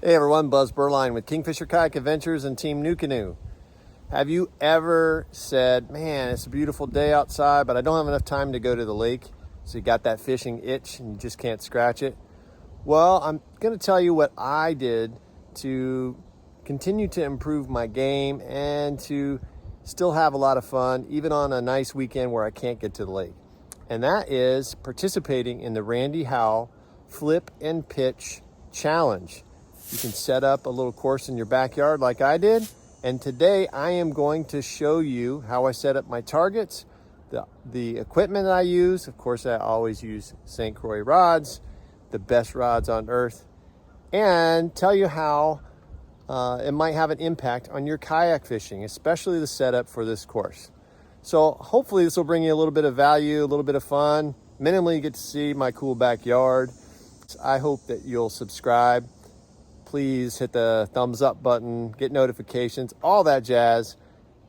Hey everyone, Buzz Burline with Kingfisher Kayak Adventures and Team New Canoe. Have you ever said, man, it's a beautiful day outside, but I don't have enough time to go to the lake, so you got that fishing itch and you just can't scratch it? Well, I'm going to tell you what I did to continue to improve my game and to still have a lot of fun, even on a nice weekend where I can't get to the lake. And that is participating in the Randy Howell Flip and Pitch Challenge. You can set up a little course in your backyard like I did. And today I am going to show you how I set up my targets, the equipment that I use. Of course, I always use St. Croix rods, the best rods on earth, and tell you how it might have an impact on your kayak fishing, especially the setup for this course. So hopefully this will bring you a little bit of value, a little bit of fun. Minimally, you get to see my cool backyard. I hope that you'll subscribe. Please hit the thumbs up button, get notifications, all that jazz.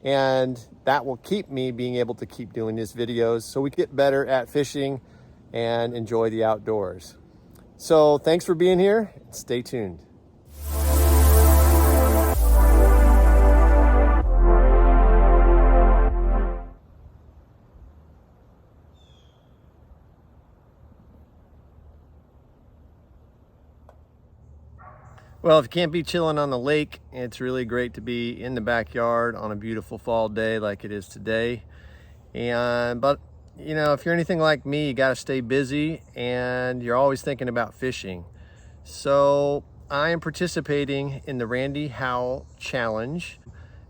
And that will keep me being able to keep doing these videos so we get better at fishing and enjoy the outdoors. So thanks for being here. Stay tuned. Well, if you can't be chilling on the lake, it's really great to be in the backyard on a beautiful fall day like it is today. But you know, if you're anything like me, you got to stay busy and you're always thinking about fishing. So I am participating in the Randy Howell Challenge,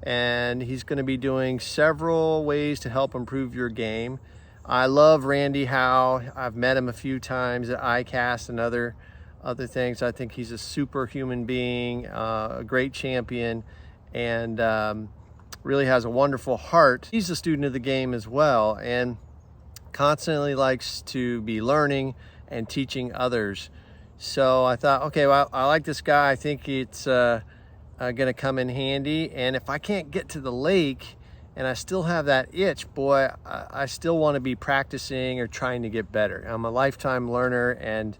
and he's going to be doing several ways to help improve your game. I love Randy Howell. I've met him a few times at ICAST and other things. I think he's a superhuman being, a great champion, and really has a wonderful heart. He's a student of the game as well, and constantly likes to be learning and teaching others. So I thought, okay, well, I like this guy. I think it's gonna come in handy. And if I can't get to the lake and I still have that itch, boy, I still want to be practicing or trying to get better. I'm a lifetime learner, and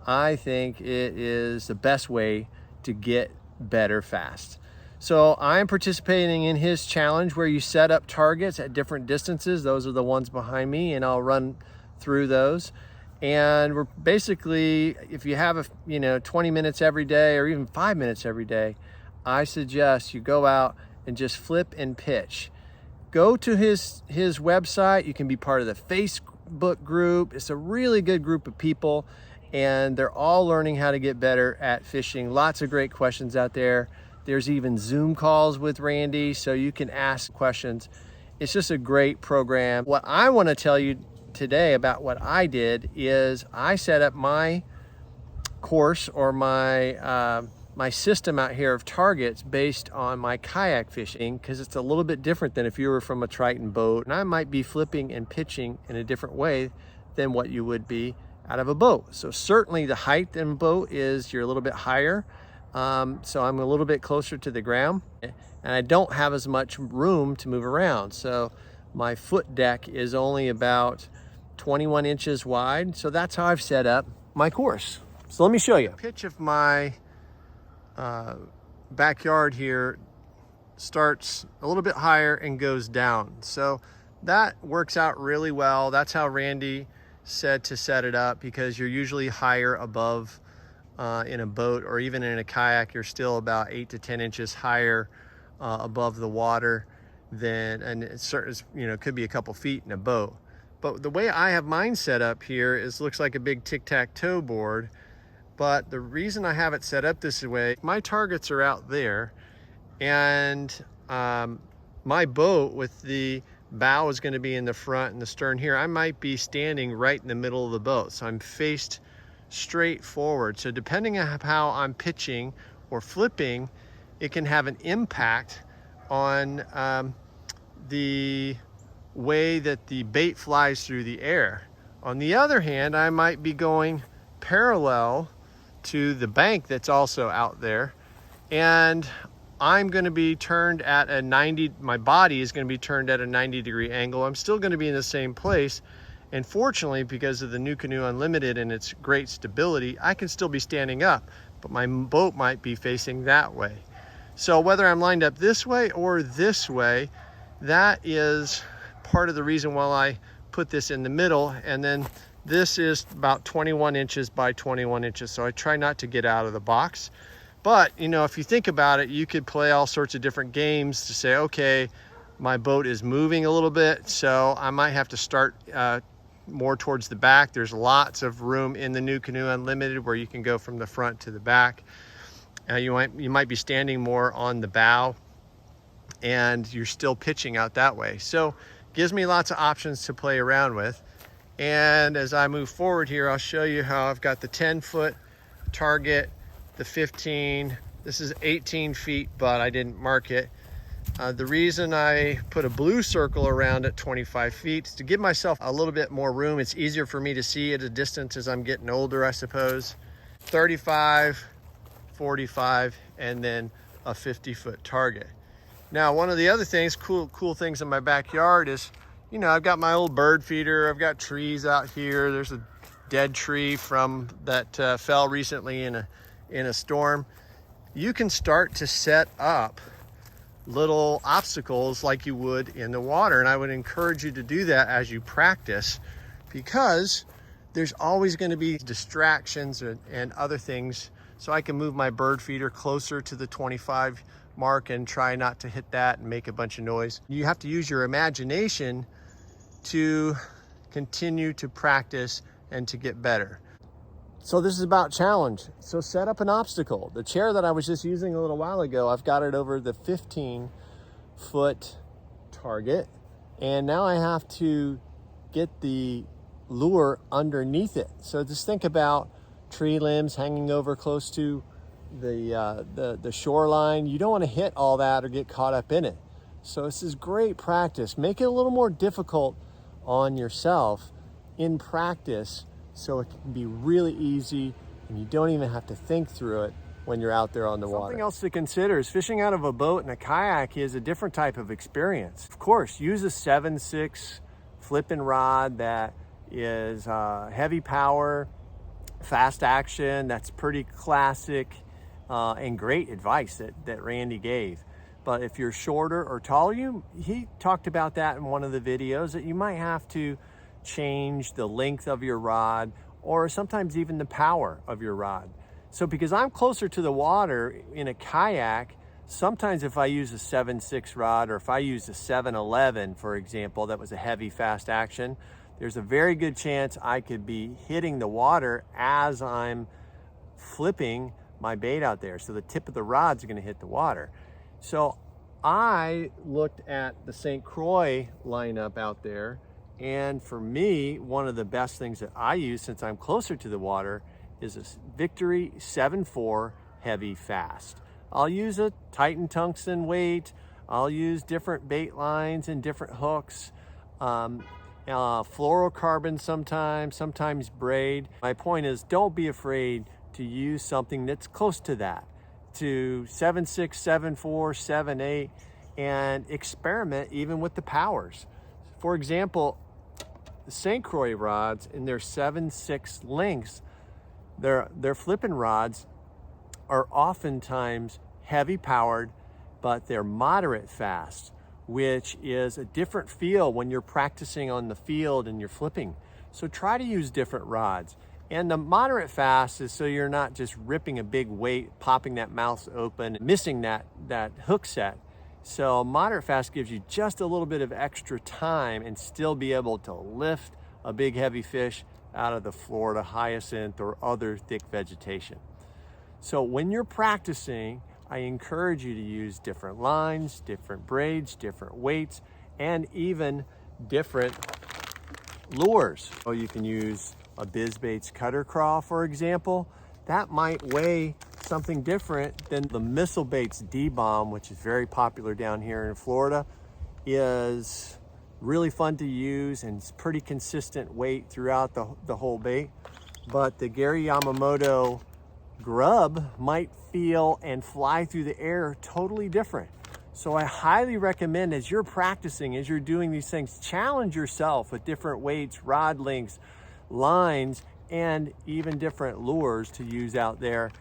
I think it is the best way to get better fast. So I'm participating in his challenge where you set up targets at different distances. Those are the ones behind me, and I'll run through those. And we're basically, if you have 20 minutes every day or even 5 minutes every day, I suggest you go out and just flip and pitch. Go to his website. You can be part of the Facebook group. It's a really good group of people, and they're all learning how to get better at fishing. Lots of great questions out there. There's even Zoom calls with Randy, so you can ask questions. It's just a great program. What I want to tell you today about what I did is I set up my course or my system out here of targets based on my kayak fishing, because it's a little bit different than if you were from a Triton boat. And I might be flipping and pitching in a different way than what you would be out of a boat. So certainly the height in a boat is you're a little bit higher. So I'm a little bit closer to the ground, and I don't have as much room to move around. So my foot deck is only about 21 inches wide. So that's how I've set up my course. So let me show you. The pitch of my backyard here starts a little bit higher and goes down. So that works out really well. That's how Randy said to set it up, because you're usually higher above in a boat, or even in a kayak, you're still about 8 to 10 inches higher above the water than, and it certainly, could be a couple feet in a boat. But the way I have mine set up here is looks like a big tic-tac-toe board. But the reason I have it set up this way, my targets are out there, and my boat with the bow is going to be in the front and the stern here. I might be standing right in the middle of the boat, so I'm faced straight forward. So depending on how I'm pitching or flipping, it can have an impact on the way that the bait flies through the air. On the other hand, I might be going parallel to the bank that's also out there, and I'm going to be turned at a 90, my body is going to be turned at a 90-degree angle. I'm still going to be in the same place, and fortunately, because of the New Canoe Unlimited and its great stability, I can still be standing up. but my boat might be facing that way. So whether I'm lined up this way or this way, that is part of the reason why I put this in the middle. And then this is about 21 inches by 21 inches. So I try not to get out of the box. But, you know, if you think about it, you could play all sorts of different games to say, okay, my boat is moving a little bit, so I might have to start more towards the back. There's lots of room in the new Canoe Unlimited where you can go from the front to the back. You might be standing more on the bow, and you're still pitching out that way. So gives me lots of options to play around with. And as I move forward here, I'll show you how I've got the 10-foot target, the 15, this is 18 feet, but I didn't mark it. The reason I put a blue circle around at 25 feet is to give myself a little bit more room. It's easier for me to see at a distance as I'm getting older, I suppose. 35, 45, and then a 50-foot target. Now, one of the other things, cool things in my backyard is, you know, I've got my old bird feeder. I've got trees out here. There's a dead tree from that fell recently in a storm. You can start to set up little obstacles like you would in the water. And I would encourage you to do that as you practice, because there's always going to be distractions and other things. So I can move my bird feeder closer to the 25 mark and try not to hit that and make a bunch of noise. You have to use your imagination to continue to practice and to get better. So this is about challenge. So set up an obstacle. The chair that I was just using a little while ago, I've got it over the 15-foot target. And now I have to get the lure underneath it. So just think about tree limbs hanging over close to the shoreline. You don't want to hit all that or get caught up in it. So this is great practice. Make it a little more difficult on yourself in practice, so it can be really easy and you don't even have to think through it when you're out there on the water. Something else to consider is fishing out of a boat and a kayak is a different type of experience. Of course, use a 7/6 flipping rod that is heavy power, fast action. That's pretty classic and great advice that Randy gave. But if you're shorter or taller, he talked about that in one of the videos, that you might have to change the length of your rod or sometimes even the power of your rod. So because I'm closer to the water in a kayak, sometimes if I use a 7/6 rod, or if I use a 711, for example, that was a heavy fast action, there's a very good chance I could be hitting the water as I'm flipping my bait out there. So the tip of the rod's going to hit the water. So I looked at the St. Croix lineup out there, and for me, one of the best things that I use since I'm closer to the water is a Victory 7/4 heavy fast. I'll use a Titan tungsten weight. I'll use different bait lines and different hooks, fluorocarbon sometimes braid. My point is, don't be afraid to use something that's close to that, to 7/6, 7/4, 7/8, and experiment even with the powers. For example, the St. Croix rods in their 7/6 lengths, their flipping rods are oftentimes heavy powered, but they're moderate fast, which is a different feel when you're practicing on the field and you're flipping. So try to use different rods. And the moderate fast is so you're not just ripping a big weight, popping that mouth open, missing that hook set. So moderate fast gives you just a little bit of extra time and still be able to lift a big heavy fish out of the Florida hyacinth or other thick vegetation. So when you're practicing, I encourage you to use different lines, different braids, different weights, and even different lures. So you can use a BizBaits cutter craw, for example. That might weigh something different than the Missile Baits D-Bomb, which is very popular down here in Florida. Is really fun to use and it's pretty consistent weight throughout the whole bait. But the Gary Yamamoto grub might feel and fly through the air totally different. So I highly recommend, as you're practicing, as you're doing these things, challenge yourself with different weights, rod lengths, lines, and even different lures to use out there,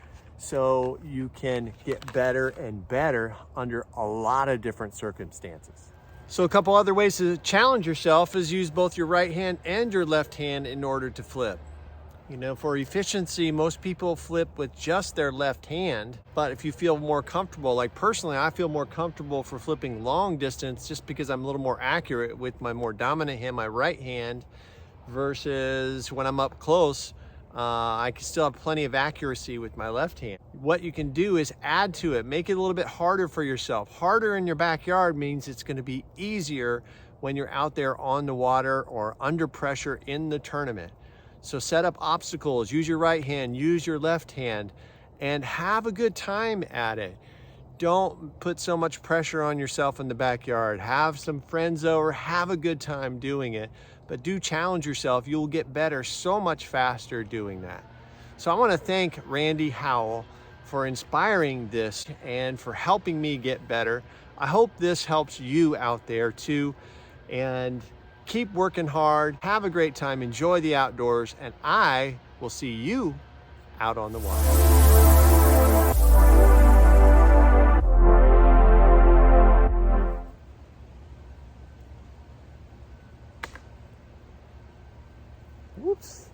so you can get better and better under a lot of different circumstances. So a couple other ways to challenge yourself is use both your right hand and your left hand in order to flip. You know, for efficiency, most people flip with just their left hand, but if you feel more comfortable, like personally, I feel more comfortable for flipping long distance just because I'm a little more accurate with my more dominant hand, my right hand, versus when I'm up close, I can still have plenty of accuracy with my left hand. What you can do is add to it, make it a little bit harder for yourself. Harder in your backyard means it's going to be easier when you're out there on the water or under pressure in the tournament. So set up obstacles, use your right hand, use your left hand, and have a good time at it. Don't put so much pressure on yourself in the backyard. Have some friends over, have a good time doing it, but do challenge yourself. You'll get better so much faster doing that. So I want to thank Randy Howell for inspiring this and for helping me get better. I hope this helps you out there too. And keep working hard, have a great time, enjoy the outdoors, and I will see you out on the water. Whoops.